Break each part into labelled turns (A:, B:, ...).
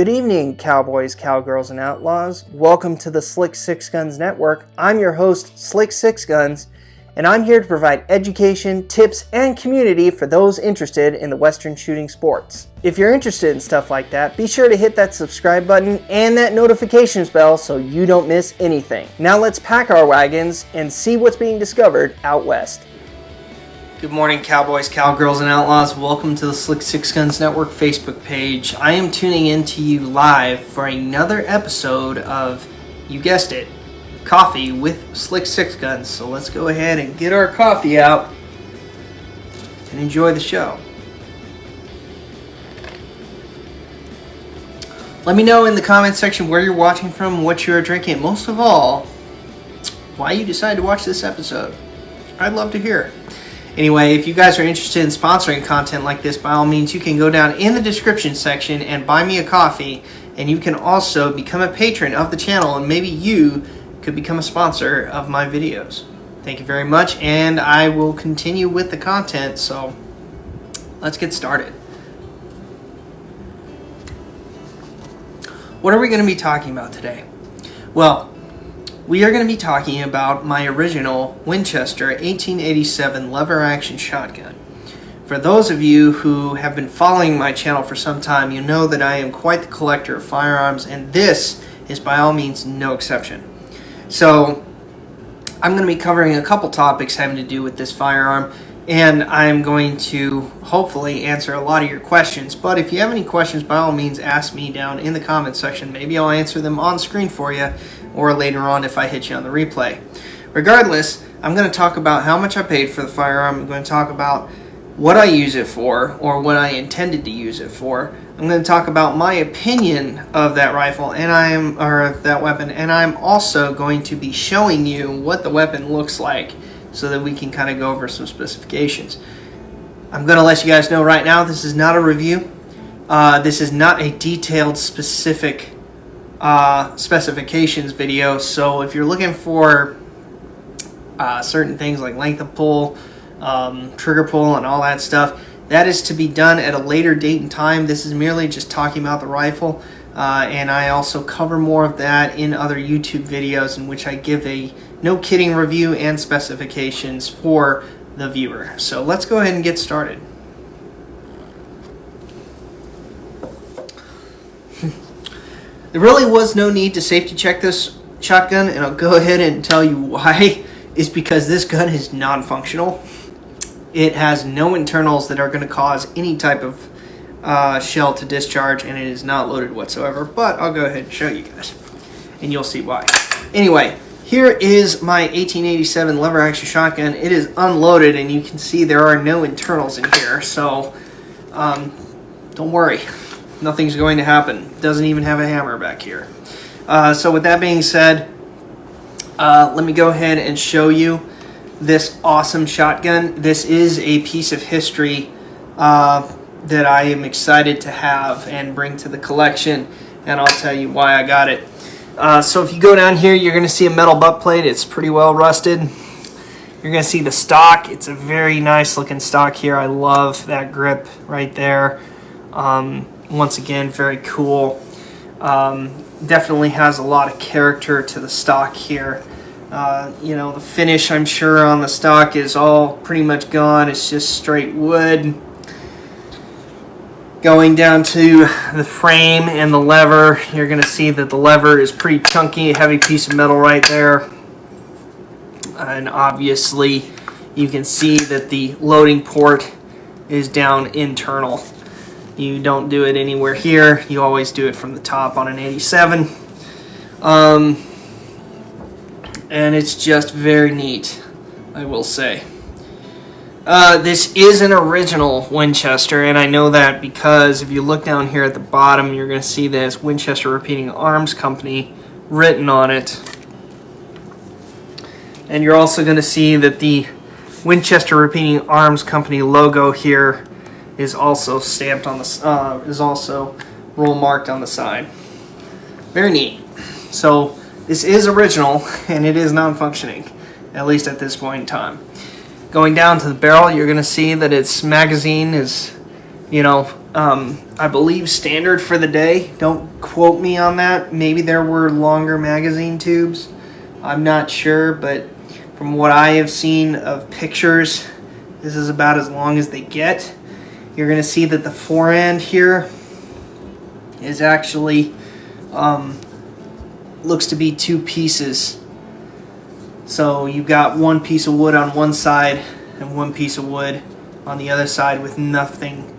A: Good evening, cowboys, cowgirls, and outlaws. Welcome to the Slick Sixguns Network. I'm your host, Slick Sixguns, and I'm here to provide education, tips, and community for those interested in the Western shooting sports. If you're interested in stuff like that, be sure to hit that subscribe button and that notifications bell so you don't miss anything. Now let's pack our wagons and see what's being discovered out west. Good morning, cowboys, cowgirls, and outlaws. Welcome to the Slick Sixguns Network Facebook page. I am tuning in to you live for another episode of, you guessed it, Coffee with Slick Sixguns. So let's go ahead and get our coffee out and enjoy the show. Let me know in the comment section where you're watching from, what you're drinking, most of all, why you decided to watch this episode. I'd love to hear it. Anyway, if you guys are interested in sponsoring content like this, by all means, you can go down in the description section and buy me a coffee, and you can also become a patron of the channel, and maybe you could become a sponsor of my videos. Thank you very much, and I will continue with the content, so let's get started. What are we going to be talking about today? Well, we are going to be talking about my original Winchester 1887 lever-action shotgun. For those of you who have been following my channel for some time, you know that I am quite the collector of firearms, and this is by all means no exception. So, I'm going to be covering a couple topics having to do with this firearm, and I'm going to hopefully answer a lot of your questions. But if you have any questions, by all means, ask me down in the comment section. Maybe I'll answer them on screen for you, or later on if I hit you on the replay. Regardless, I'm going to talk about how much I paid for the firearm. I'm going to talk about what I use it for, or what I intended to use it for. I'm going to talk about my opinion of that rifle of that weapon, and I'm also going to be showing you what the weapon looks like so that we can kind of go over some specifications. I'm going to let you guys know right now, this is not a review. This is not a detailed specific specifications video, so if you're looking for certain things like length of pull, trigger pull, and all that stuff, that is to be done at a later date and time. This is merely just talking about the rifle, and I also cover more of that in other YouTube videos in which I give a no kidding review and specifications for the viewer. So let's go ahead and get started. There really was no need to safety check this shotgun, and I'll go ahead and tell you why. It's because this gun is non-functional. It has no internals that are going to cause any type of shell to discharge, and it is not loaded whatsoever. But I'll go ahead and show you guys, and you'll see why. Anyway, here is my 1887 lever-action shotgun. It is unloaded, and you can see there are no internals in here, so don't worry. Nothing's going to happen. Doesn't even have a hammer back here. So with that being said, let me go ahead and show you this awesome shotgun. This is a piece of history that I am excited to have and bring to the collection, and I'll tell you why I got it. So if you go down here, you're going to see a metal butt plate. It's pretty well rusted. You're going to see the stock. It's a very nice looking stock here. I love that grip right there. Once again, very cool. Definitely has a lot of character to the stock here. You know, the finish, I'm sure, on the stock is all pretty much gone. It's just straight wood. Going down to the frame and the lever, you're going to see that the lever is pretty chunky, a heavy piece of metal right there. And obviously, you can see that the loading port is down internal. You don't do it anywhere here. You always do it from the top on an 87. And it's just very neat, I will say. This is an original Winchester, and I know that because if you look down here at the bottom, you're going to see this Winchester Repeating Arms Company written on it. And you're also going to see that the Winchester Repeating Arms Company logo here is also stamped on the is also roll marked on the side. Very neat. So this is original, and it is non-functioning, at least at this point in time. Going down to the barrel, you're going to see that its magazine is, you know, I believe standard for the day. Don't quote me on that. Maybe there were longer magazine tubes. I'm not sure, but from what I have seen of pictures, this is about as long as they get. You're going to see that the fore end here is actually looks to be 2 pieces. So you've got 1 piece of wood on one side and 1 piece of wood on the other side with nothing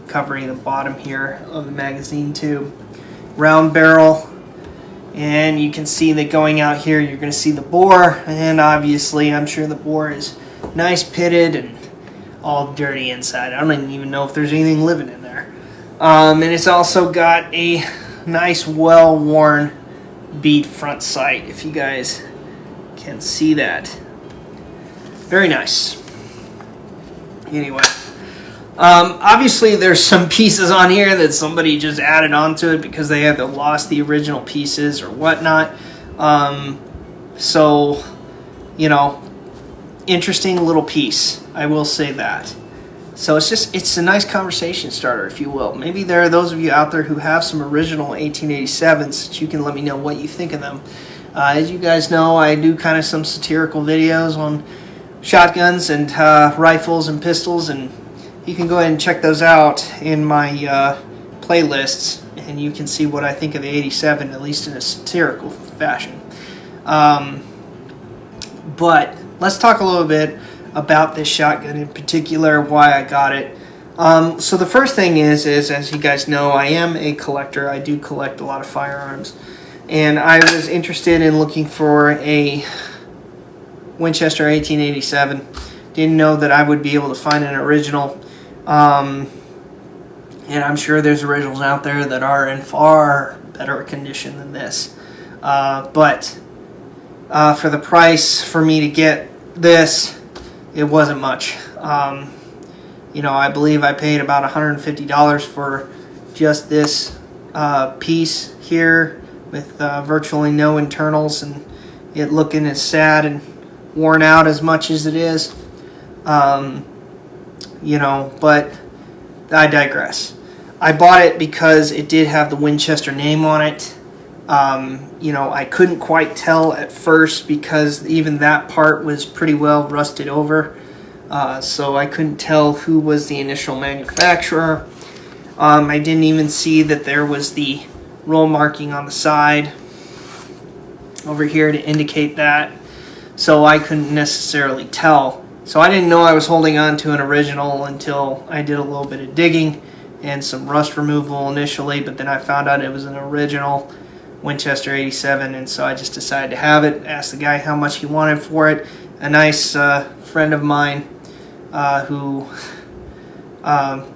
A: covering the bottom here of the magazine tube. Round barrel, and you can see that going out here you're going to see the bore, and obviously I'm sure the bore is nice pitted and all dirty inside. I don't even know if there's anything living in there. And it's also got a nice well-worn bead front sight, if you guys can see that. Very nice. Anyway, obviously there's some pieces on here that somebody just added onto it because they had lost the original pieces or whatnot. So, you know, interesting little piece, I will say that. So it's a nice conversation starter, if you will. Maybe there are those of you out there who have some original 1887s that you can let me know what you think of them. As you guys know, I do kind of some satirical videos on shotguns and rifles and pistols, and you can go ahead and check those out in my playlists, and you can see what I think of the 87, at least in a satirical fashion. But let's talk a little bit about this shotgun in particular, why I got it. So the first thing is as you guys know, I am a collector. I do collect a lot of firearms, and I was interested in looking for a Winchester 1887. Didn't know that I would be able to find an original, and I'm sure there's originals out there that are in far better condition than this. But for the price for me to get this, it wasn't much. You know, I believe I paid about $150 for just this piece here with virtually no internals, and it looking as sad and worn out as much as it is. You know, but I digress. I bought it because it did have the Winchester name on it. You know, I couldn't quite tell at first because even that part was pretty well rusted over. So I couldn't tell who was the initial manufacturer. I didn't even see that there was the roll marking on the side over here to indicate that. So I couldn't necessarily tell. So I didn't know I was holding on to an original until I did a little bit of digging and some rust removal initially, but then I found out it was an original Winchester 87, and so I just decided to have it. Asked the guy how much he wanted for it. A nice friend of mine who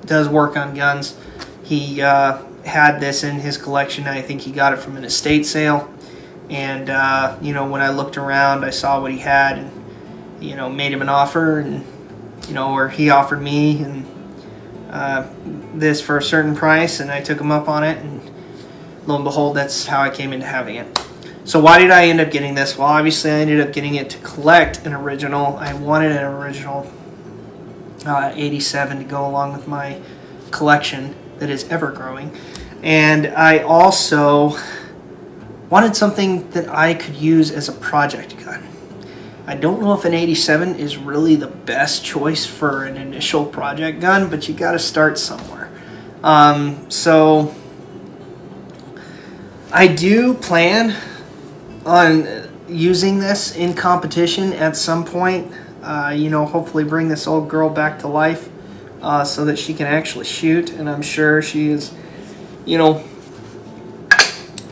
A: does work on guns, he had this in his collection. I think he got it from an estate sale, and you know, when I looked around I saw what he had, and you know, made him an offer, and you know, or he offered me and this for a certain price, and I took him up on it, and lo and behold, that's how I came into having it. So why did I end up getting this? Well, obviously I ended up getting it to collect an original. I wanted an original 87 to go along with my collection that is ever growing, and I also wanted something that I could use as a project gun. I don't know if an 87 is really the best choice for an initial project gun, but you got to start somewhere. So I do plan on using this in competition at some point. You know, hopefully bring this old girl back to life so that she can actually shoot, and I'm sure she is, you know,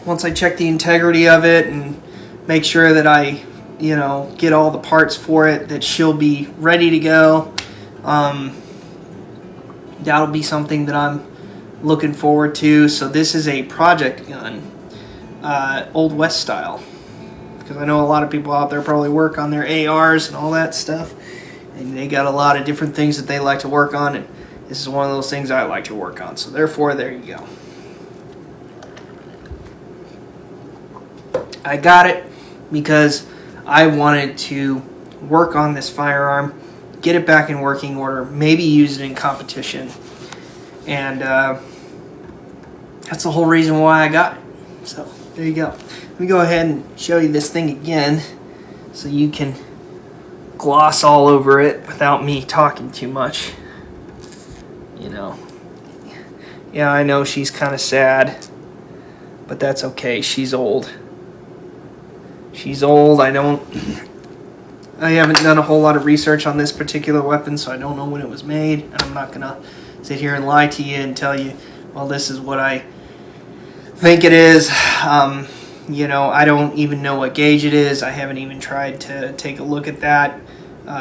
A: once I check the integrity of it and make sure that I, you know, get all the parts for it, that she'll be ready to go. That'll be something that I'm looking forward to. So this is a project gun, Old West style, because I know a lot of people out there probably work on their ARs and all that stuff, and they got a lot of different things that they like to work on, and this is one of those things I like to work on. So therefore, there you go. I got it because I wanted to work on this firearm, get it back in working order, maybe use it in competition. And that's the whole reason why I got it. So there you go. Let me go ahead and show you this thing again so you can gloss all over it without me talking too much. You know. Yeah, I know she's kind of sad, but that's okay. She's old. She's old. I haven't done a whole lot of research on this particular weapon, so I don't know when it was made. And I'm not gonna sit here and lie to you and tell you, well, this is what I think it is. You know, I don't even know what gauge it is. I haven't even tried to take a look at that.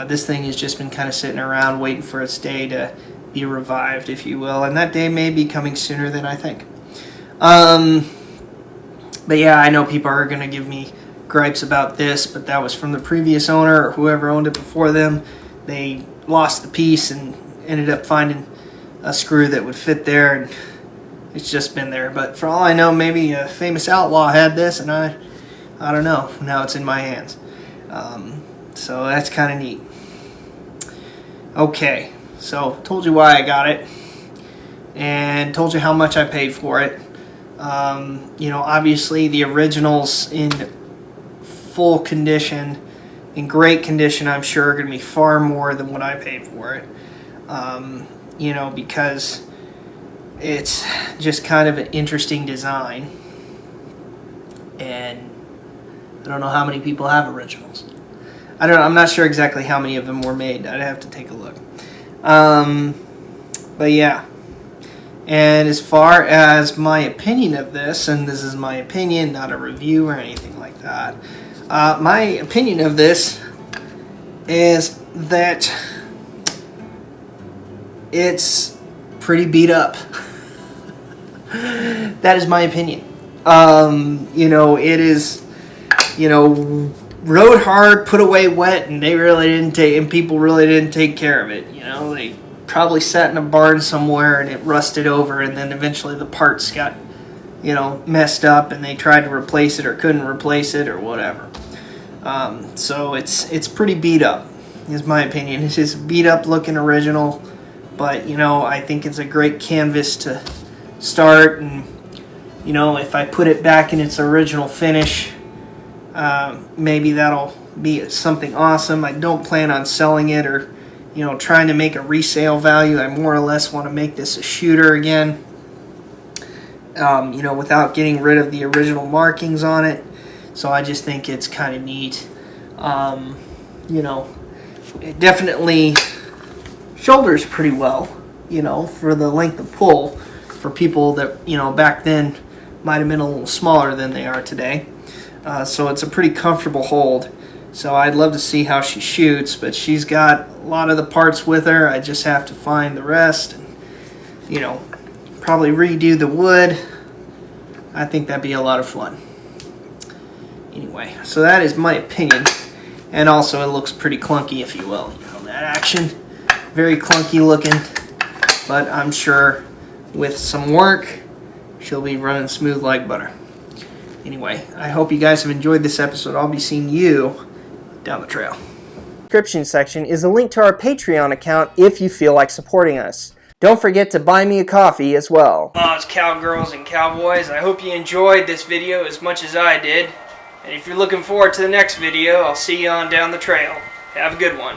A: This thing has just been kind of sitting around waiting for its day to be revived, if you will, and that day may be coming sooner than I think. But yeah, I know people are going to give me gripes about this, but that was from the previous owner or whoever owned it before them. They lost the piece and ended up finding a screw that would fit there, and it's just been there. But for all I know, maybe a famous outlaw had this, and I don't know. Now it's in my hands. So that's kind of neat. Okay. So, told you why I got it, and told you how much I paid for it. You know, obviously the originals in full condition, in great condition, I'm sure are going to be far more than what I paid for it. You know, because it's just kind of an interesting design, and I don't know how many people have originals. I'm not sure exactly how many of them were made. I'd have to take a look. But yeah, and as far as my opinion of this, and this is my opinion, not a review or anything like that, my opinion of this is that it's pretty beat up. That is my opinion. You know, it is, you know, rode hard, put away wet, and people really didn't take care of it. You know, they probably sat in a barn somewhere and it rusted over, and then eventually the parts got, you know, messed up, and they tried to replace it or couldn't replace it or whatever. So it's pretty beat up, is my opinion. It's just beat up looking original, but you know, I think it's a great canvas to start, and you know, if I put it back in its original finish, maybe that'll be something awesome. I don't plan on selling it or, you know, trying to make a resale value. I more or less want to make this a shooter again, you know, without getting rid of the original markings on it. So I just think it's kind of neat. You know, it definitely shoulders pretty well, you know, for the length of pull, for people that, you know, back then might have been a little smaller than they are today. So it's a pretty comfortable hold. So I'd love to see how she shoots, but she's got a lot of the parts with her. I just have to find the rest and, you know, probably redo the wood. I think that'd be a lot of fun. Anyway, so that is my opinion. And also it looks pretty clunky, if you will. You know, that action, very clunky looking, but I'm sure with some work, she'll be running smooth like butter. Anyway, I hope you guys have enjoyed this episode. I'll be seeing you down the trail. Description section is a link to our Patreon account if you feel like supporting us. Don't forget to buy me a coffee as well. It's cowgirls and cowboys. I hope you enjoyed this video as much as I did. And if you're looking forward to the next video, I'll see you on down the trail. Have a good one.